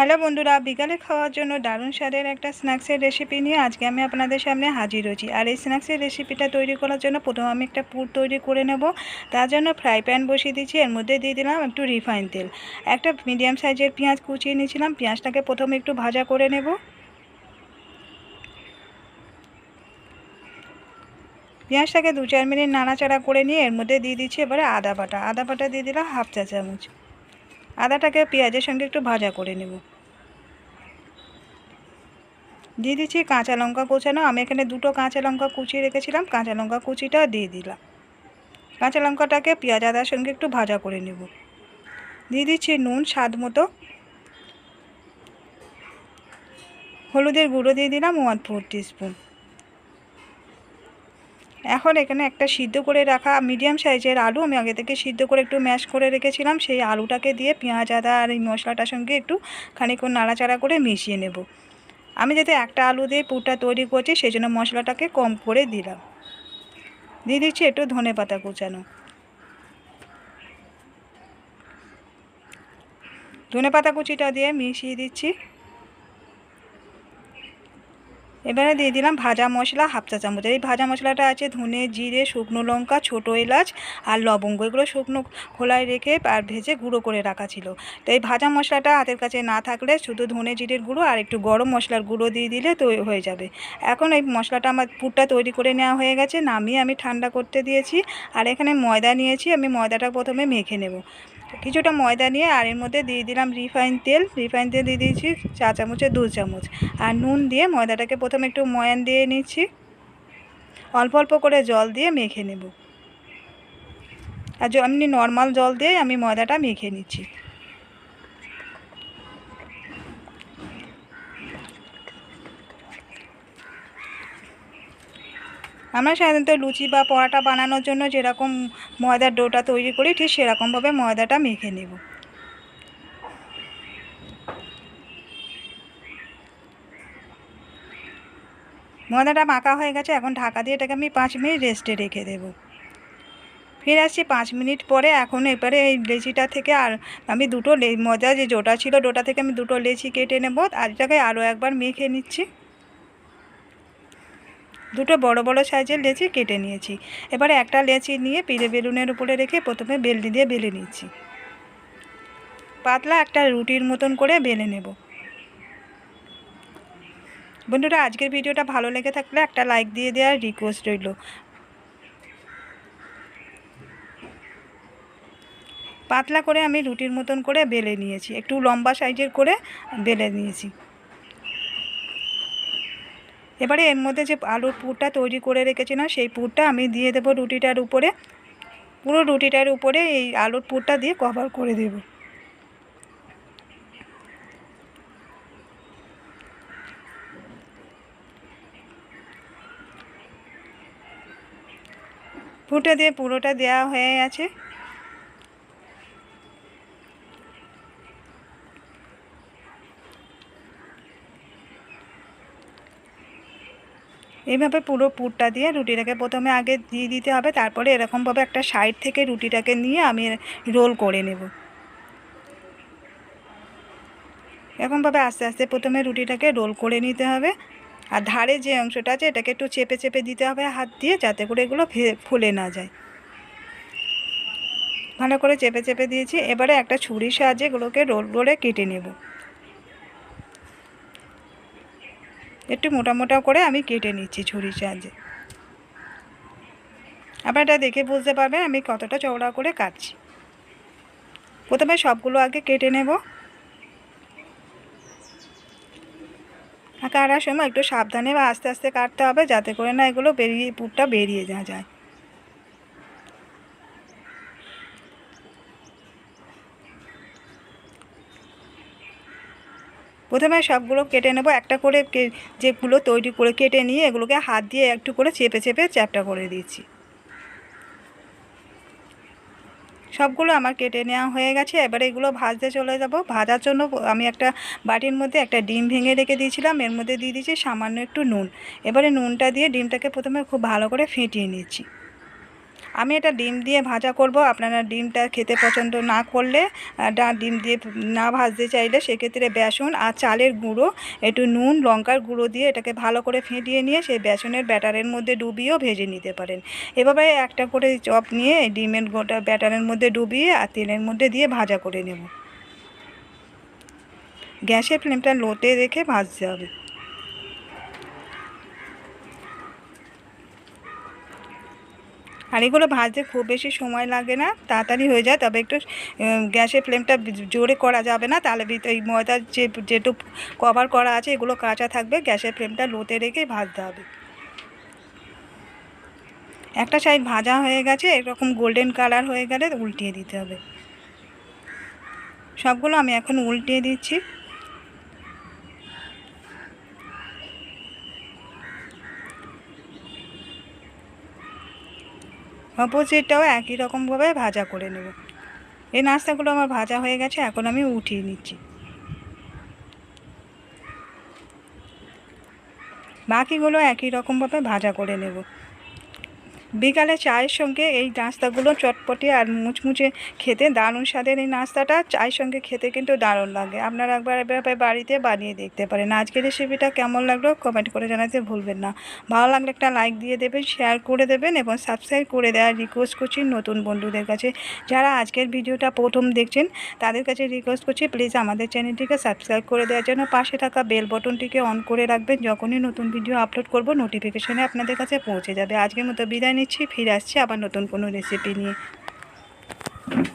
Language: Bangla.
হ্যালো বন্ধুরা, বিকালে খাওয়ার জন্য দারুণ স্বাদের একটা স্ন্যাক্সের রেসিপি নিয়ে আজকে আমি আপনাদের সামনে হাজির হয়েছি। আর এই স্ন্যাক্সের রেসিপিটা তৈরি করার জন্য প্রথমে আমি একটা পুর তৈরি করে নেব। তার জন্য ফ্রাই প্যান বসিয়ে দিচ্ছি, এর মধ্যে দিয়ে দিলাম একটু রিফাইন তেল। একটা মিডিয়াম সাইজের পেঁয়াজ কুচিয়ে নিয়েছিলাম, পেঁয়াজটাকে প্রথমে একটু ভাজা করে নেব। পেঁয়াজটাকে 2-4 মিনিট নাড়াচাড়া করে নিয়ে এর মধ্যে দিয়ে দিচ্ছি এবারে আদা বাটা দিয়ে দিলাম হাফ চা চামচ। আদাটাকে পেঁয়াজের সঙ্গে একটু ভাজা করে নেব। দিয়ে দিচ্ছি কাঁচা লঙ্কা কোচানো, আমি এখানে 2টো কাঁচা লঙ্কা কুচিয়ে রেখেছিলাম, কাঁচা লঙ্কা কুচিটা দিয়ে দিলাম। কাঁচা লঙ্কাটাকে পেঁয়াজ আদার সঙ্গে একটু ভাজা করে নেব। দিয়ে দিচ্ছি নুন স্বাদ মতো, হলুদের গুঁড়ো দিয়ে দিলাম 1/4 টিস্পুন। এখন এখানে একটা সিদ্ধ করে রাখা মিডিয়াম সাইজের আলু আমি আগে থেকে সিদ্ধ করে একটু ম্যাশ করে রেখেছিলাম, সেই আলুটাকে দিয়ে পেঁয়াজ আদা আর এই মশলাটার সঙ্গে একটু খানিকক্ষণ নাড়াচাড়া করে মিশিয়ে নেব। আমি যাতে একটা আলু দিয়ে পুরটা তৈরি করছি সেই জন্য মশলাটাকে কম করে দিলাম। দিয়ে দিচ্ছি একটু ধনেপাতা কুচানো। ধনেপাতা কুচিটা দিয়ে মিশিয়ে দিচ্ছি। এবারে দিয়ে দিলাম ভাজা মশলা হাফ চা চামচ। এই ভাজা মশলাটা আছে ধনে, জিরে, শুকনো লঙ্কা, ছোটো এলাচ আর লবঙ্গ, এগুলো শুকনো খোলায় রেখে আর ভেজে গুঁড়ো করে রাখা ছিল। তো এই ভাজা মশলাটা হাতের কাছে না থাকলে শুধু ধনে জিরের গুঁড়ো আর একটু গরম মশলার গুঁড়ো দিয়ে দিলে তো হয়ে যাবে। এখন এই মশলাটা আমার পুরটা তৈরি করে নেওয়া হয়ে গেছে, নামিয়ে আমি ঠান্ডা করতে দিয়েছি। আর এখানে ময়দা নিয়েছি, আমি ময়দাটা প্রথমে মেখে নেব। কিছুটা ময়দা নিয়ে আর এর মধ্যে দিয়ে দিলাম রিফাইন তেল দিয়ে দিয়েছি চা চামচে 2 চামচ। আর নুন দিয়ে ময়দাটাকে প্রথমে একটু ময়ান দিয়ে নিচ্ছি, অল্প অল্প করে জল দিয়ে মেখে নেব। আর এমনি নর্মাল জল দিয়ে আমি ময়দাটা মেখে নিচ্ছি। আমরা সাধারণত লুচি বা পরোটা বানানোর জন্য যেরকম ময়দার ডোটা তৈরি করি ঠিক সেরকমভাবে ময়দাটা মেখে নেব। ময়দাটা মাখা হয়ে গেছে, এখন ঢাকা দিয়ে এটাকে আমি 5 মিনিট রেস্টে রেখে দেব। ফিরে আসছি 5 মিনিট পরে। এখন এবারে এই লেচিটা থেকে আর আমি দুটো ময়দা যে ডোটা ছিল ডোটা থেকে আমি 2টো লেচি কেটে নেব। আর এটাকে আরও একবার মেখে নিচ্ছি। 2টো বড় বড় সাইজের লেচি কেটে নিয়েছি। এবারে একটা লেচি নিয়ে পিড়ে বেলুনের উপরে রেখে প্রথমে বেলনি দিয়ে বেলে নিচ্ছি। পাতলা একটা রুটির মতন করে বেলে নেব। বন্ধুরা, আজকের ভিডিওটা ভালো লেগে থাকলে একটা লাইক দিয়ে দেওয়ার রিকোয়েস্ট রইল। পাতলা করে আমি রুটির মতন করে বেলে নিয়েছি, একটু লম্বা সাইজের করে বেলে নিয়েছি। এবারে এর মধ্যে যে আলুর পুরটা তৈরি করে রেখেছিলাম সেই পুরটা আমি দিয়ে দেবো রুটিটার উপরে। পুরো রুটিটার উপরে এই আলুর পুরটা দিয়ে কভার করে দেব। পুরটা দিয়ে পুরোটা দেওয়া হয়ে গেছে। এইভাবে পুরো পুরটা দিয়ে রুটিটাকে প্রথমে আগে দিয়ে দিতে হবে, তারপরে এরকমভাবে একটা সাইড থেকে রুটিটাকে নিয়ে আমি রোল করে নেব। এরকমভাবে আস্তে আস্তে প্রথমে রুটিটাকে রোল করে নিতে হবে। আর ধারে যে অংশটা আছে এটাকে একটু চেপে চেপে দিতে হবে হাত দিয়ে, যাতে করে এগুলো ফুলে না যায়। ভালো করে চেপে চেপে দিয়েছি। এবারে একটা ছুরির সাহায্যে এগুলোকে রোল করে কেটে নেব। একটু মোটা মোটা করে আমি কেটে নিচ্ছি ছুরির সাহায্যে। আপনারা এটা দেখে বুঝতে পারবেন আমি কতটা চওড়া করে কাটছি। প্রথমে সবগুলো আগে কেটে নেব। কাটার সময় একটু সাবধানে বা আস্তে আস্তে কাটতে হবে, যাতে করে না এগুলো পুরটা বেরিয়ে না যায়। প্রথমে সবগুলো কেটে নেব। একটা করে যেগুলো তৈরি করে কেটে নিয়ে এগুলোকে হাত দিয়ে একটু করে চেপে চেপে চ্যাপটা করে দিচ্ছি। সবগুলো আমার কেটে নেওয়া হয়ে গেছে। এবারে এগুলো ভাজতে চলে যাব। ভাজার জন্য আমি একটা বাটির মধ্যে একটা ডিম ভেঙে রেখে দিয়েছিলাম, এর মধ্যে দিয়ে দিয়েছি সামান্য একটু নুন। এবারে নুনটা দিয়ে ডিমটাকে প্রথমে খুব ভালো করে ফেটিয়ে নিচ্ছি। আমি এটা ডিম দিয়ে ভাজা করব। আপনারা ডিমটা খেতে পছন্দ না করলে, ডিম দিয়ে না ভাজতে চাইলে সেক্ষেত্রে বেসন আর চালের গুঁড়ো, একটু নুন, লঙ্কার গুঁড়ো দিয়ে এটাকে ভালো করে ফেটিয়ে নিয়ে সেই বেসনের ব্যাটারের মধ্যে ডুবিয়েও ভেজে নিতে পারেন। এভাবে একটা করে চপ নিয়ে ডিমের গোটা ব্যাটারের মধ্যে ডুবিয়ে আর তেলের মধ্যে দিয়ে ভাজা করে নেব। গ্যাসের ফ্লেমটা লোতে রেখে ভাজতে হবে। আর এগুলো ভাজতে খুব বেশি সময় লাগে না, তাড়াতাড়ি হয়ে যায়। তবে একটু গ্যাসের ফ্লেমটা জোরে করা যাবে না, তাহলে এই ময়দার যেটুকু কভার করা আছে এগুলো কাঁচা থাকবে। গ্যাসের ফ্লেমটা লোতে রেখেই ভাজতে হবে। একটা সাইড ভাজা হয়ে গেছে, এরকম গোল্ডেন কালার হয়ে গেলে উল্টিয়ে দিতে হবে। সবগুলো আমি এখন উল্টিয়ে দিচ্ছি। অপোজিটটাও একই রকমভাবে ভাজা করে নেব। এই নাস্তাগুলো আমার ভাজা হয়ে গেছে, এখন আমি উঠিয়ে নিচ্ছি। বাকিগুলো একই রকমভাবে ভাজা করে নেব। বিকালে চায়ের সঙ্গে এই নাস্তাগুলো চটপটি আর মুচমুচে খেতে দারুণ স্বাদের। এই নাস্তাটা চায়ের সঙ্গে খেতে কিন্তু দারুণ লাগে। আপনারা একবার এভাবে বাড়িতে বানিয়ে দেখতে পারেন। আজকের রেসিপিটা কেমন লাগলো কমেন্ট করে জানাতে ভুলবেন না। ভালো লাগলে একটা লাইক দিয়ে দেবেন, শেয়ার করে দেবেন এবং সাবস্ক্রাইব করে দেওয়ার রিকোয়েস্ট করছি নতুন বন্ধুদের কাছে। যারা আজকের ভিডিওটা প্রথম দেখছেন তাদের কাছে রিকোয়েস্ট করছি প্লিজ আমাদের চ্যানেলটিকে সাবস্ক্রাইব করে দেওয়ার জন্য পাশে থাকা বেল বটনটিকে অন করে রাখবেন। যখনই নতুন ভিডিও আপলোড করব নোটিফিকেশনে আপনাদের কাছে পৌঁছে যাবে। আজকের মতো বিদায় নিচ্ছি, ফিরে আসছি আবার নতুন কোনো রেসিপি নিয়ে।